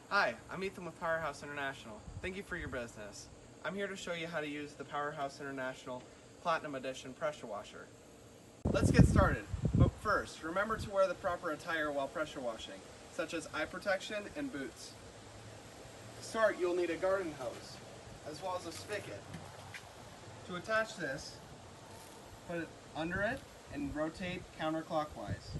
Hi, I'm Ethan with Powerhouse International. Thank you for your business. I'm here to show you how to use the Powerhouse International Platinum Edition pressure washer. Let's get started, but first, remember to wear the proper attire while pressure washing, such as eye protection and boots. To start, you'll need a garden hose, as well as a spigot. To attach this, put it under it and rotate counterclockwise.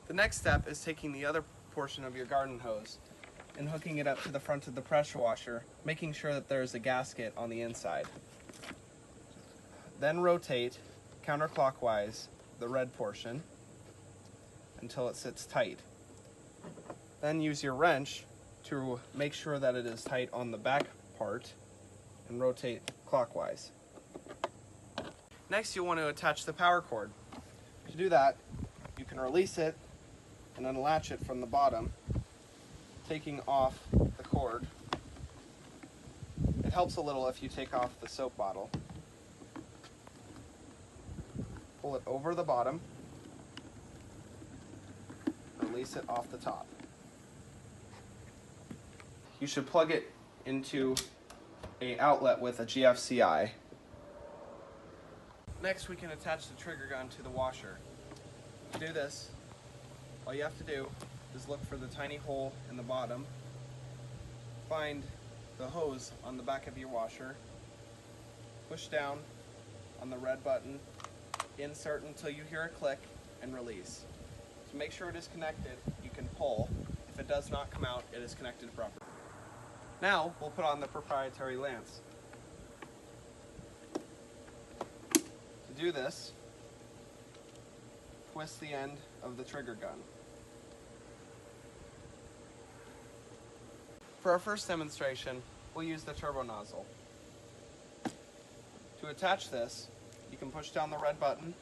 The next step is taking the other portion of your garden hose and hooking it up to the front of the pressure washer, making sure that there is a gasket on the inside. Then rotate counterclockwise the red portion until it sits tight. Then use your wrench to make sure that it is tight on the back part and rotate clockwise. Next, you'll want to attach the power cord. To do that, you can release it and unlatch it from the bottom, taking off the cord. It helps a little if you take off the soap bottle. Pull it over the bottom, release it off the top. You should plug it into an outlet with a GFCI. Next, we can attach the trigger gun to the washer. To do this, all you have to do is look for the tiny hole in the bottom, find the hose on the back of your washer, push down on the red button, insert until you hear a click, and release. To make sure it is connected, you can pull. If it does not come out, it is connected properly. Now, we'll put on the proprietary lance. To do this, twist the end of the trigger gun. For our first demonstration, we'll use the turbo nozzle. To attach this, you can push down the red button,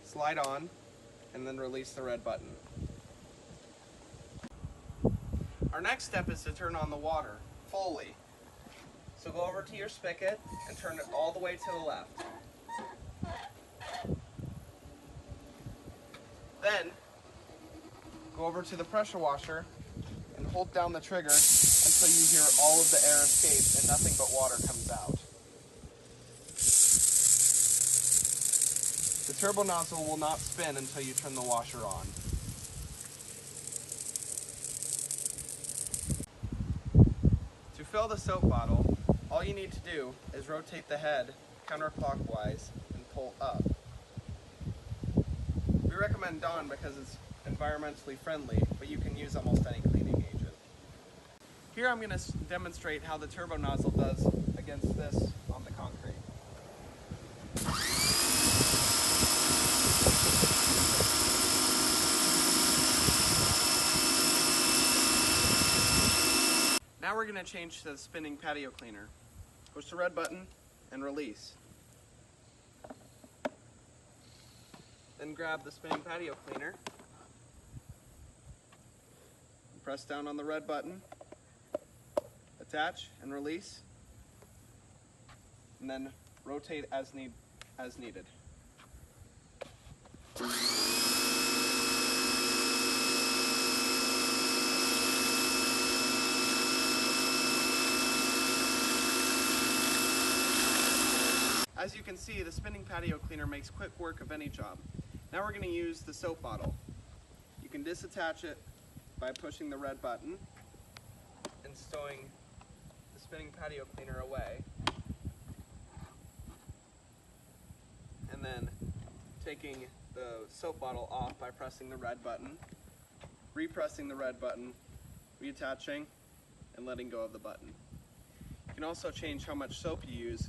slide on, and then release the red button. Our next step is to turn on the water fully. So go over to your spigot and turn it all the way to the left. Then, go over to the pressure washer and hold down the trigger until you hear all of the air escape and nothing but water comes out. The turbo nozzle will not spin until you turn the washer on. To fill the soap bottle, all you need to do is rotate the head counterclockwise and pull up. We recommend Dawn because it's environmentally friendly, but you can use almost any cleaning agent. Here I'm going to demonstrate how the turbo nozzle does against this on the concrete. Now we're going to change to the spinning patio cleaner. Push the red button and release. Then grab the spinning patio cleaner, press down on the red button, attach and release, and then rotate as needed. As you can see, the spinning patio cleaner makes quick work of any job. Now we're going to use the soap bottle. You can disattach it by pushing the red button and stowing the spinning patio cleaner away. And then taking the soap bottle off by pressing the red button, repressing the red button, reattaching, and letting go of the button. You can also change how much soap you use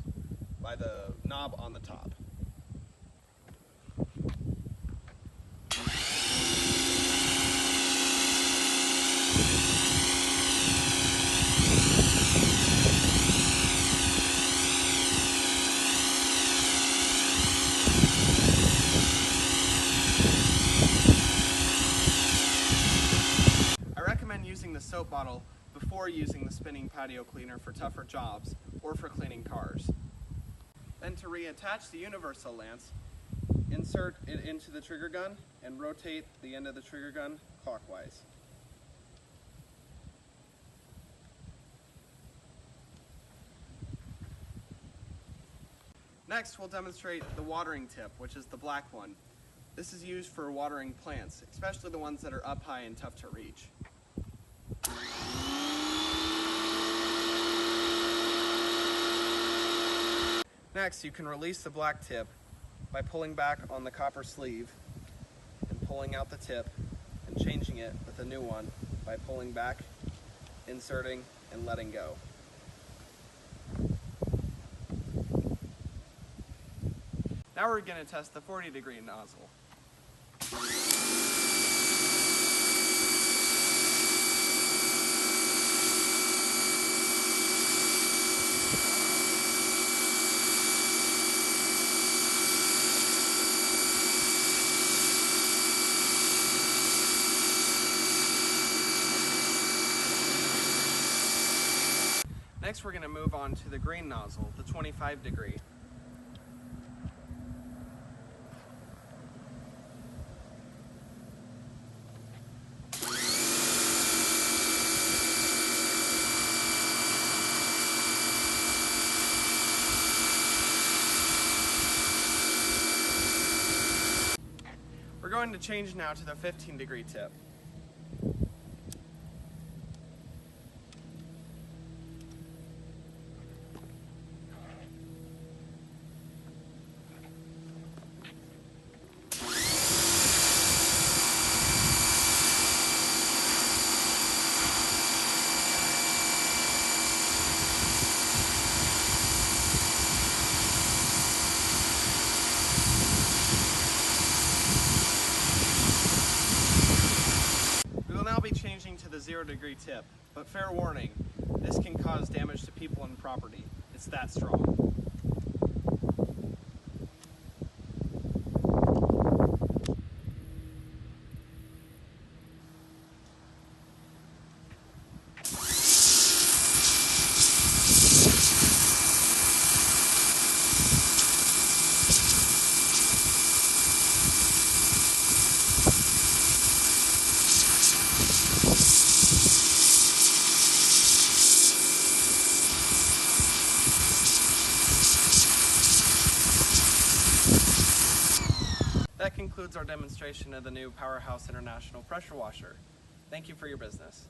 by the knob on the top. I recommend using the soap bottle before using the spinning patio cleaner for tougher jobs or for cleaning cars. Then to reattach the universal lance, insert it into the trigger gun and rotate the end of the trigger gun clockwise. Next, we'll demonstrate the watering tip, which is the black one. This is used for watering plants, especially the ones that are up high and tough to reach. Next, you can release the black tip by pulling back on the copper sleeve and pulling out the tip and changing it with a new one by pulling back, inserting, and letting go. Now we're going to test the 40-degree nozzle. Next, we're going to move on to the green nozzle, the 25-degree. We're going to change now to the 15-degree tip. I'll be changing to the 0-degree tip, but fair warning, this can cause damage to people and property. It's that strong. That concludes our demonstration of the new Powerhouse International pressure washer. Thank you for your business.